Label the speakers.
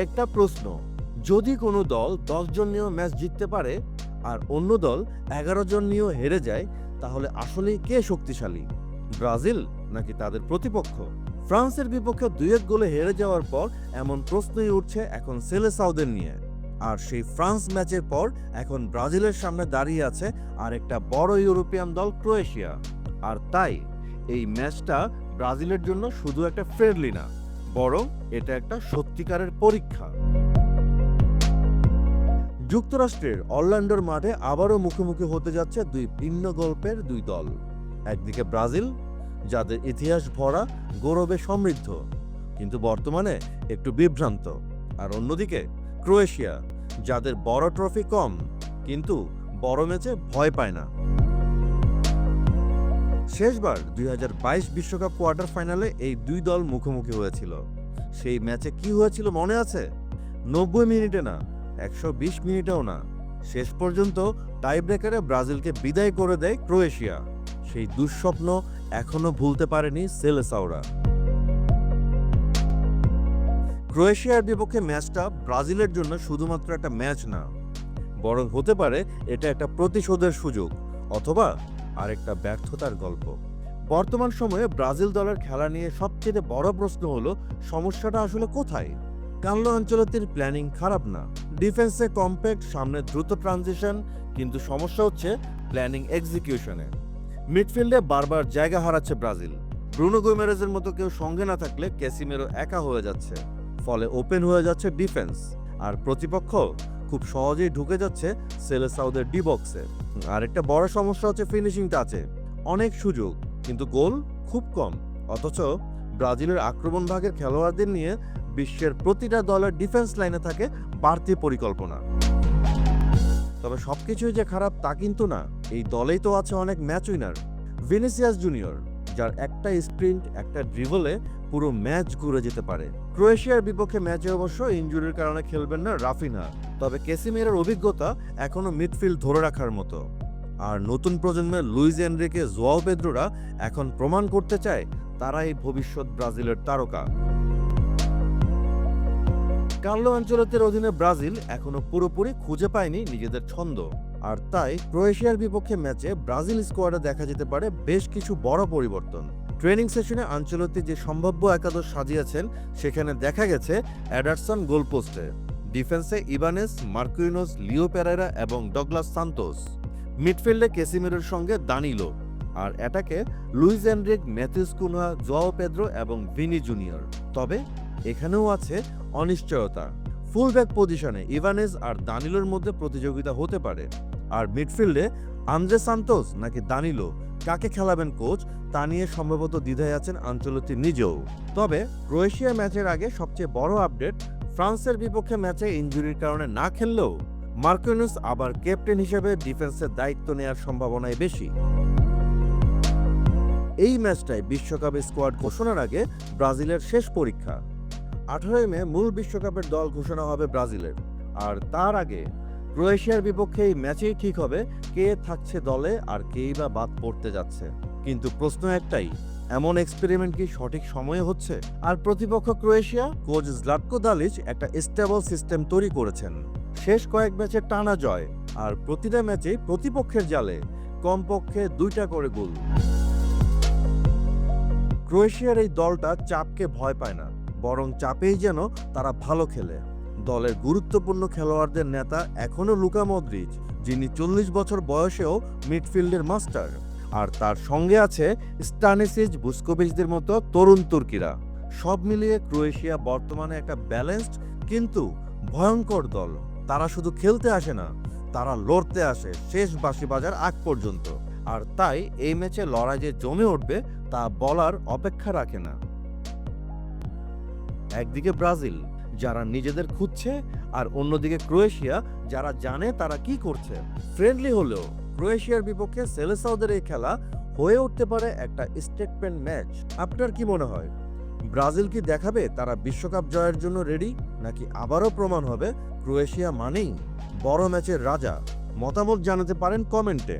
Speaker 1: একটা প্রশ্ন, যদি কোনো দল 10 জন নিয়েও ম্যাচ জিততে পারে আর অন্য দল 11 জন নিয়েও হেরে যায়, তাহলে আসলেই কে শক্তিশালী, ব্রাজিল নাকি তাদের প্রতিপক্ষ? ফ্রান্সের বিপক্ষে 2-1 গোলে হেরে যাওয়ার পর এমন প্রশ্নই উঠছে এখন সেলেসাওদের নিয়ে। আর সেই ফ্রান্স ম্যাচের পর এখন ব্রাজিলের সামনে দাঁড়িয়ে আছে আর একটা বড় ইউরোপিয়ান দল ক্রোয়েশিয়া। আর তাই এই ম্যাচটা ব্রাজিলের জন্য শুধু একটা ফ্রেন্ডলি না, বরং এটা একটা সত্যিকারের পরীক্ষা। যুক্তরাষ্ট্রের অরল্যান্ডোর মাঠে আবারও মুখোমুখি হতে যাচ্ছে দুই ভিন্ন গল্পের দুই দল। একদিকে ব্রাজিল, যাদের ইতিহাস ভরা, গৌরবে সমৃদ্ধ, কিন্তু বর্তমানে একটু বিভ্রান্ত। আর অন্যদিকে ক্রোয়েশিয়া, যাদের বড় ট্রফি কম, কিন্তু বড় ম্যাচে ভয় পায় না। শেষবার 2022 বিশ্বকাপ কোয়ার্টার ফাইনালে এই দুই দল মুখোমুখি হয়েছিল। সেই ম্যাচে কি হয়েছিল মনে আছে? 90 মিনিটে না, 120 মিনিটেও না, শেষ পর্যন্ত টাই ব্রেকারে ব্রাজিলকে বিদায় করে দেয় ক্রোয়েশিয়া। সেই দুঃস্বপ্ন এখনো ভুলতে পারেনি সেলেসাওরা। ক্রোয়েশিয়ার বিপক্ষে ম্যাচটা ব্রাজিলের জন্য শুধুমাত্র একটা ম্যাচ না, বরং হতে পারে এটা একটা প্রতিশোধের সুযোগ, অথবা আরেকটা ব্যর্থতার গল্প। বর্তমান সময়ে ব্রাজিল দলের খেলা নিয়ে সবচেয়ে বড় প্রশ্ন হলো, সমস্যাটা আসলে কোথায়? কার্লো আনচেলত্তির প্ল্যানিং খারাপ না, ডিফেন্সে কম্প্যাক্ট, সামনে দ্রুত ট্রানজিশন, কিন্তু সমস্যা হচ্ছে প্ল্যানিং এক্সিকিউশনে। মিডফিল্ডে বারবার জায়গা হারাচ্ছে ব্রাজিল। ব্রুনো গুইমারেজের মতো কেউ সঙ্গে না থাকলে ক্যাসিমেরো একা হয়ে যাচ্ছে, ফলে ওপেন হয়ে যাচ্ছে ডিফেন্স, আর প্রতিপক্ষ খুব সহজেই ঢুকে যাচ্ছে সেলেসাওদের ডি বক্সে। আরেকটা বড় সমস্যা হচ্ছে ফিনিশিং টাচে। অনেক সুযোগ, কিন্তু গোল খুব কম। অথচ ব্রাজিলের আক্রমণ ভাগের খেলোয়াড়দের নিয়ে বিশ্বের প্রতিটা দলের ডিফেন্স লাইনে থাকে বাড়তি পরিকল্পনা। তবে সবকিছুই যে খারাপ তা কিন্তু না, এই দলেই তো আছে অনেক ম্যাচ উইনার। ভিনিসিয়াস জুনিয়র, যার একটা স্প্রিন্ট, একটা ড্রিবলে পুরো ম্যাচ ঘুরে যেতে পারে। ক্রোয়েশিয়ার বিপক্ষে ম্যাচে অবশ্য ইনজুরির কারণে খেলবেন না রাফিনহা, তবে ক্যাসিমিরোর অভিজ্ঞতা এখনো মিডফিল্ড ধরে রাখার মতো। আর নতুন প্রজন্মের লুইস এনরিকে, জোয়াও পেদ্রোরা এখন প্রমাণ করতে চায় তারাই ভবিষ্যৎ ব্রাজিলের তারকা। কার্লো আনচেলত্তির অধীনে ব্রাজিল এখনো পুরোপুরি খুঁজে পায়নি নিজেদের ছন্দ। আর তাই ক্রোয়েশিয়ার বিপক্ষে ম্যাচে ব্রাজিল স্কোয়াডে দেখা যেতে পারে বেশ কিছু বড় পরিবর্তন। ট্রেনিং সেশনে আনচেলত্তি যে সম্ভাব্য একাদশ সাজিয়েছেন, সেখানে দেখা গেছে এডারসন গোলপোস্টে, ডিফেন্সে ইবানেস, মার্কুইনোস, লিও পেরেরা এবং ডগলাস সান্তোস, মিডফিল্ডে ক্যাসিমিরোর সঙ্গে দানিলো, আর অ্যাটাকে Luiz Henrique, Matheus Cunha, Joao Pedro এবং ভিনি জুনিয়র। তবে এখানেও আছে অনিশ্চয়তা। ফুলব্যাক পজিশনে ইভানেস আর দানিলোর মধ্যে প্রতিযোগিতা হতে পারে। আর মিডফিল্ডে আন্দ্রে সান্তোস নাকি দানিলো, কাকে খেলাবেন কোচ তা নিয়ে সম্ভবত দ্বিধায় আছেন আনচেলত্তি নিজেও। তবে ক্রোয়েশিয়া ম্যাচের আগে সবচেয়ে বড় আপডেট, ফ্রান্সের বিপক্ষে ম্যাচে ইনজুরির কারণে না খেললেও মার্কুইনোস আবার ক্যাপ্টেন হিসেবে ডিফেন্সের দায়িত্ব নেওয়ার সম্ভাবনাই বেশি। এই ম্যাচটাই বিশ্বকাপের স্কোয়াড ঘোষণার আগে ব্রাজিলের শেষ পরীক্ষা। 18 মে মূল বিশ্বকাপের দল ঘোষণা হবে ব্রাজিলের, আর তার আগে ক্রোয়েশিয়ার বিপক্ষে এই ম্যাচেই ঠিক হবে কে থাকছে দলে আর কেই বা বাদ পড়তে যাচ্ছে। কিন্তু প্রশ্ন একটাই, এমন এক্সপেরিমেন্ট কি সঠিক সময়ে হচ্ছে? আর প্রতিপক্ষ ক্রোয়েশিয়া, কোচ জ্লাটকো দালিচ একটা স্টেবল সিস্টেম তৈরি করেছেন। শেষ কয়েক ম্যাচে টানা জয়, আর প্রতিটা ম্যাচেই প্রতিপক্ষের জালে কমপক্ষে 2টা করে গোল। ক্রোয়েশিয়ার এই দলটা চাপকে ভয় পায় না, বরং চাপেই যেন তারা ভালো খেলে। দলের গুরুত্বপূর্ণ খেলোয়াড়দের নেতা এখনো লুকা মদ্রিচ, যিনি 40 বছর বয়সেও মিডফিল্ডের মাস্টার, আর তার সঙ্গে আছে স্টানিসিচ, বুস্কোভিচদের মতো তরুণ তুর্কিরা। সব মিলিয়ে ক্রোয়েশিয়া বর্তমানে একটা ব্যালেন্সড কিন্তু ভয়ঙ্কর দল। তারা শুধু খেলতে আসে না, তারা লড়তে আসে শেষ বাঁশি বাজার আগ পর্যন্ত। আর তাই এই ম্যাচে লড়াই যে জমে উঠবে তা বলার অপেক্ষা রাখে না। একদিকে ব্রাজিল, যারা নিজেদের খুঁজছে, আর অন্যদিকে ক্রোয়েশিয়া, যারা জানে তারা কি করছে। ফ্রেন্ডলি হলেও ক্রোয়েশিয়ার বিপক্ষে সেলেসাওদের এই খেলা হয়ে উঠতে পারে একটা স্টেটমেন্ট ম্যাচ। আপনার কি মনে হয়, ব্রাজিল কি দেখাবে তারা বিশ্বকাপ জয়ের জন্য রেডি, নাকি আবারও প্রমাণ হবে ক্রোয়েশিয়া মানেই বড় ম্যাচের রাজা? মতামত জানাতে পারেন কমেন্টে।